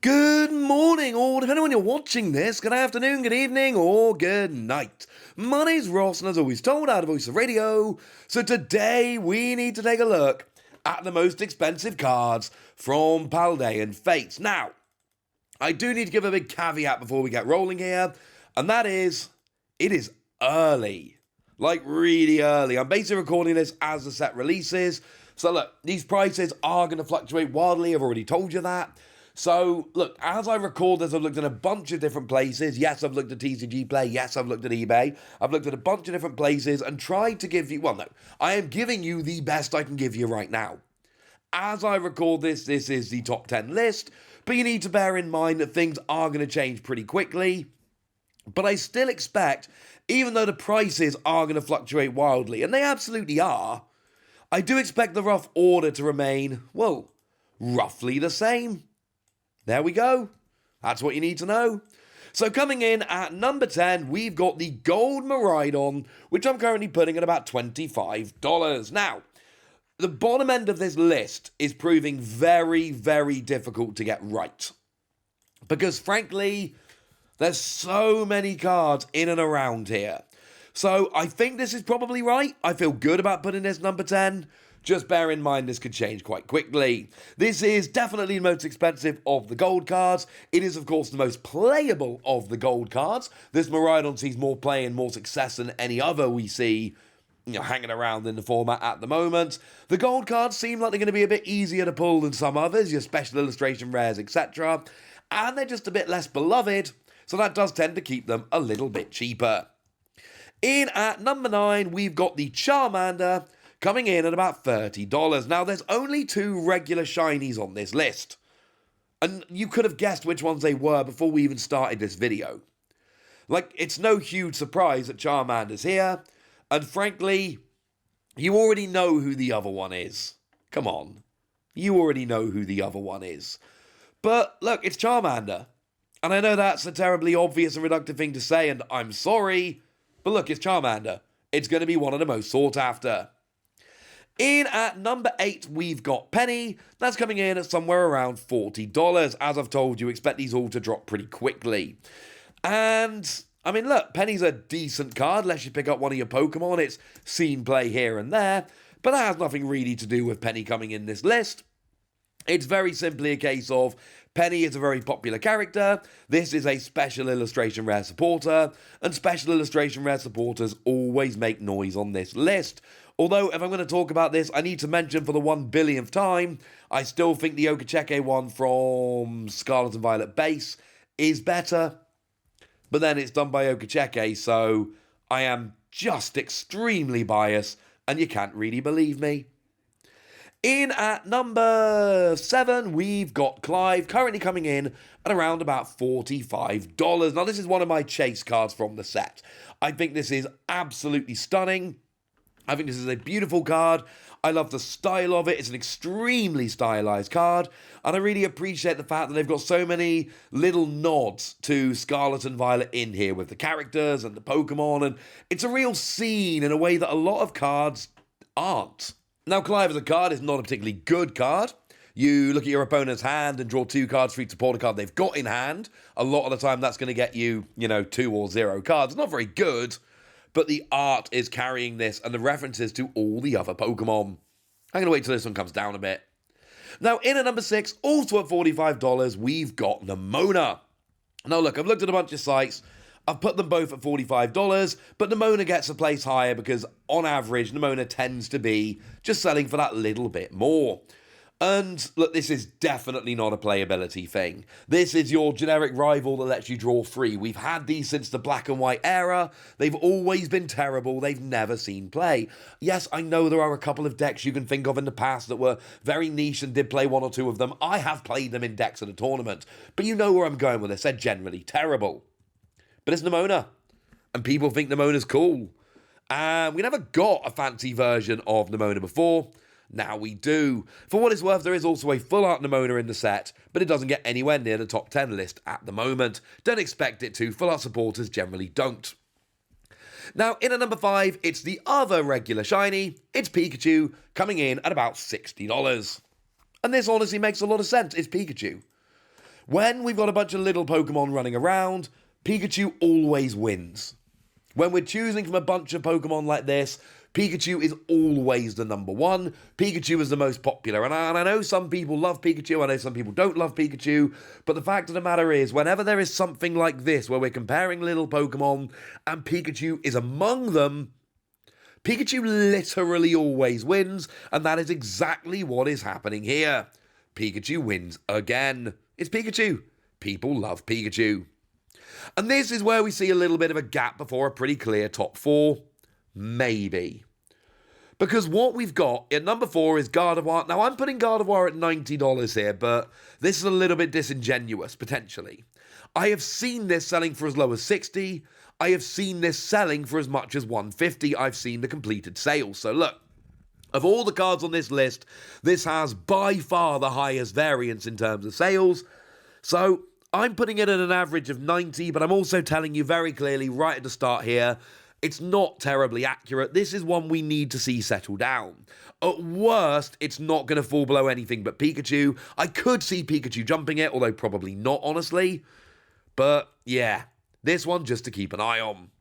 Good morning, or depending on when you're watching this, good afternoon, good evening, or good night. My name's Ross, and as always told, out of Voice of Radio. So today we need to take a look at the most expensive cards from Paldean Fates. Now, I do need to give a big caveat before we get rolling here, and that is, it is early. Like, really early. I'm basically recording this as the set releases. So look, these prices are going to fluctuate wildly, I've already told you that. So, look, as I record this, I've looked at a bunch of different places. Yes, I've looked at TCG Play. Yes, I've looked at eBay. I've looked at a bunch of different places and tried to give you, well, no, I am giving you the best I can give you right now. As I record this, this is the top 10 list, but you need to bear in mind that things are going to change pretty quickly. But I still expect, even though the prices are going to fluctuate wildly, and they absolutely are, I do expect the rough order to remain, well, roughly the same. There we go. That's what you need to know. So coming in at number 10, we've got the Gold Maridon, which I'm currently putting at about $25. Now, the bottom end of this list is proving very, very difficult to get right. Because frankly, there's so many cards in and around here. So I think this is probably right. I feel good about putting this number 10. Just bear in mind this could change quite quickly. This is definitely the most expensive of the gold cards. It is, of course, the most playable of the gold cards. This Maridon sees more play and more success than any other we see, hanging around in the format at the moment. The gold cards seem like they're going to be a bit easier to pull than some others, your special illustration rares, etc. And they're just a bit less beloved, so that does tend to keep them a little bit cheaper. In at number 9, we've got the Charmander, coming in at about $30. Now, there's only 2 regular shinies on this list. And you could have guessed which ones they were before we even started this video. Like, it's no huge surprise that Charmander's here. And frankly, you already know who the other one is. Come on. You already know who the other one is. But, look, it's Charmander. And I know that's a terribly obvious and reductive thing to say, and I'm sorry. But look, it's Charmander. It's going to be one of the most sought after. In at number 8, we've got Penny. That's coming in at somewhere around $40. As I've told you, expect these all to drop pretty quickly. And, I mean, look, Penny's a decent card, unless you pick up one of your Pokemon. It's seen play here and there, but that has nothing really to do with Penny coming in this list. It's very simply a case of Penny is a very popular character, this is a special illustration rare supporter, and special illustration rare supporters always make noise on this list. Although, if I'm going to talk about this, I need to mention for the 1 billionth time, I still think the Okacheke one from Scarlet and Violet base is better. But then it's done by Okacheke, so I am just extremely biased, and you can't really believe me. In at number 7, we've got Clive, currently coming in at around about $45. Now, this is one of my chase cards from the set. I think this is absolutely stunning. I think this is a beautiful card. I love the style of it. It's an extremely stylized card. And I really appreciate the fact that they've got so many little nods to Scarlet and Violet in here with the characters and the Pokemon. And it's a real scene in a way that a lot of cards aren't. Now, Clive as a card is not a particularly good card. You look at your opponent's hand and draw 2 cards for each support card they've got in hand. A lot of the time, that's going to get you, 2 or 0 cards. It's not very good, but the art is carrying this and the references to all the other Pokemon. I'm going to wait till this one comes down a bit. Now, in at number 6, also at $45, we've got Nemona. Now, look, I've looked at a bunch of sites. I've put them both at $45, but Nemona gets a place higher because, on average, Nemona tends to be just selling for that little bit more. And, look, this is definitely not a playability thing. This is your generic rival that lets you draw free. We've had these since the black and white era. They've always been terrible. They've never seen play. Yes, I know there are a couple of decks you can think of in the past that were very niche and did play 1 or 2 of them. I have played them in decks at a tournament. But you know where I'm going with this. They're generally terrible. But it's Nemona, and people think Nemona's cool. And we never got a fancy version of Nemona before. Now we do. For what it's worth, there is also a full art Nemona in the set, but it doesn't get anywhere near the top 10 list at the moment. Don't expect it to. Full art supporters generally don't. Now, in at number 5, it's the other regular shiny. It's Pikachu, coming in at about $60. And this honestly makes a lot of sense. It's Pikachu. When we've got a bunch of little Pokemon running around, Pikachu always wins. When we're choosing from a bunch of Pokemon like this, Pikachu is always the number one. Pikachu is the most popular. And I know some people love Pikachu, I know some people don't love Pikachu, but the fact of the matter is, whenever there is something like this, where we're comparing little Pokemon, and Pikachu is among them, Pikachu literally always wins, and that is exactly what is happening here. Pikachu wins again. It's Pikachu. People love Pikachu. And this is where we see a little bit of a gap before a pretty clear top four. Maybe. Because what we've got at number 4 is Gardevoir. Now, I'm putting Gardevoir at $90 here, but this is a little bit disingenuous, potentially. I have seen this selling for as low as $60. I have seen this selling for as much as $150. I've seen the completed sales. So look, of all the cards on this list, this has by far the highest variance in terms of sales. So I'm putting it at an average of 90, but I'm also telling you very clearly right at the start here, it's not terribly accurate. This is one we need to see settle down. At worst, it's not going to fall below anything but Pikachu. I could see Pikachu jumping it, although probably not, honestly. But yeah, this one just to keep an eye on.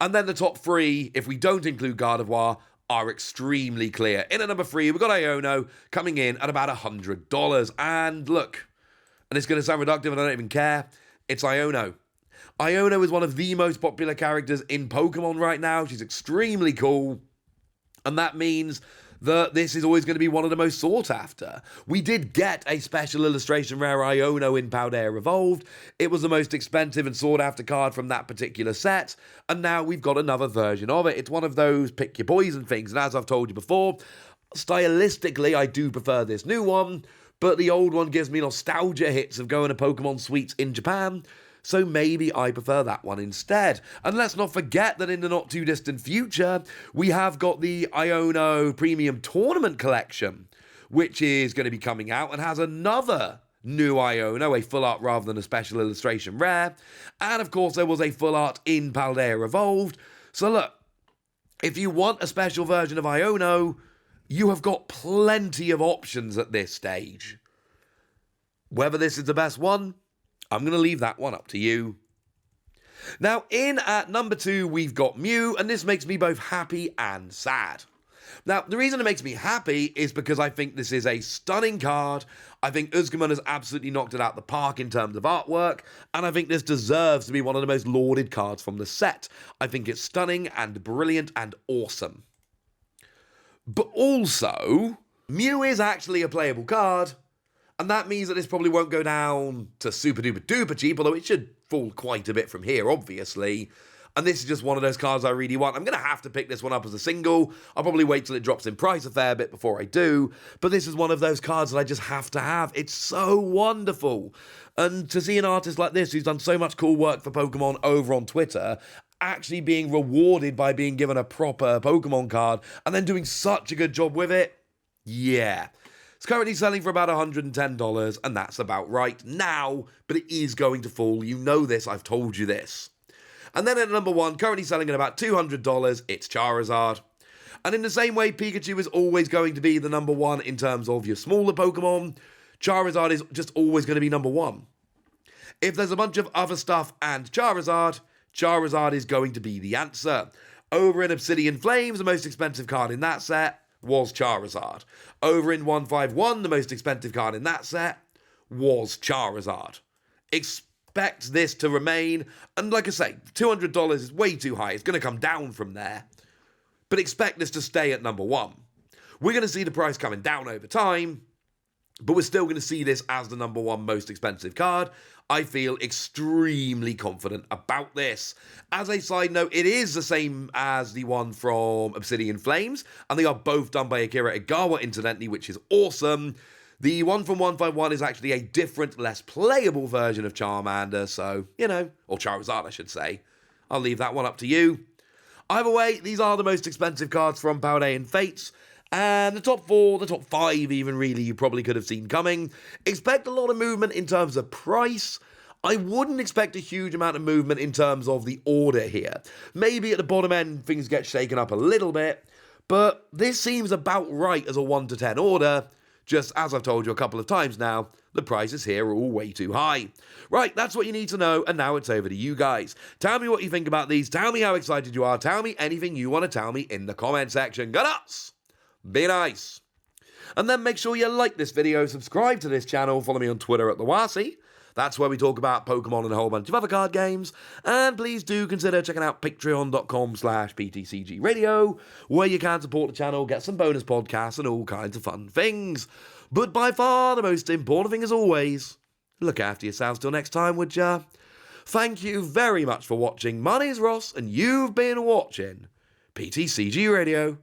And then the top 3, if we don't include Gardevoir, are extremely clear. In at number 3, we've got Iono coming in at about $100. And look, and it's going to sound reductive and I don't even care, it's Iono. Iono is one of the most popular characters in Pokemon right now. She's extremely cool. And that means that this is always going to be one of the most sought after. We did get a special illustration rare Iono in Paldean Evolved. It was the most expensive and sought after card from that particular set. And now we've got another version of it. It's one of those pick your poison things. And as I've told you before, stylistically, I do prefer this new one. But the old one gives me nostalgia hits of going to Pokemon Suites in Japan. So maybe I prefer that one instead. And let's not forget that in the not too distant future, we have got the Iono Premium Tournament Collection, which is going to be coming out and has another new Iono, a full art rather than a special illustration rare. And of course, there was a full art in Paldean Evolved. So look, if you want a special version of Iono, you have got plenty of options at this stage. Whether this is the best one, I'm going to leave that one up to you. Now, in at number 2, we've got Mew, and this makes me both happy and sad. Now, the reason it makes me happy is because I think this is a stunning card. I think Uzcaman has absolutely knocked it out the park in terms of artwork, and I think this deserves to be one of the most lauded cards from the set. I think it's stunning and brilliant and awesome. But also, Mew is actually a playable card, and that means that this probably won't go down to super duper duper cheap, although it should fall quite a bit from here, obviously. And this is just one of those cards I really want. I'm going to have to pick this one up as a single. I'll probably wait till it drops in price a fair bit before I do. But this is one of those cards that I just have to have. It's so wonderful. And to see an artist like this who's done so much cool work for Pokemon over on Twitter actually being rewarded by being given a proper Pokemon card and then doing such a good job with it, yeah. It's currently selling for about $110, and that's about right now, but it is going to fall. You know this, I've told you this. And then at number 1, currently selling at about $200, it's Charizard. And in the same way Pikachu is always going to be the number 1 in terms of your smaller Pokemon, Charizard is just always going to be number 1. If there's a bunch of other stuff and Charizard is going to be the answer. Over in Obsidian Flames, the most expensive card in that set was Charizard. Over in 151, the most expensive card in that set was Charizard. Expect this to remain, and like I say, $200 is way too high. It's going to come down from there. But expect this to stay at number 1. We're going to see the price coming down over time, but we're still going to see this as the number 1 most expensive card. I feel extremely confident about this. As a side note, it is the same as the one from Obsidian Flames, and they are both done by Akira Igawa, incidentally, which is awesome. The one from 151 is actually a different, less playable version of Charmander, so, you know, or Charizard, I should say. I'll leave that one up to you. Either way, these are the most expensive cards from Paldean Fates. And the top 4, the top 5 even really, you probably could have seen coming. Expect a lot of movement in terms of price. I wouldn't expect a huge amount of movement in terms of the order here. Maybe at the bottom end, things get shaken up a little bit. But this seems about right as a 1 to 10 order. Just as I've told you a couple of times now, The prices here are all way too high. Right, that's what you need to know, and now it's over to you guys. Tell me what you think about these, tell me how excited you are, tell me anything you want to tell me in the comment section. Go nuts! Be nice. And then make sure you like this video, subscribe to this channel, follow me on Twitter at the Wasi. That's where we talk about Pokemon and a whole bunch of other card games. And please do consider checking out patreon.com/PTCG Radio, where you can support the channel, get some bonus podcasts and all kinds of fun things. But by far the most important thing as always, look after yourselves till next time, would ya? Thank you very much for watching. My name's Ross, and you've been watching PTCG Radio.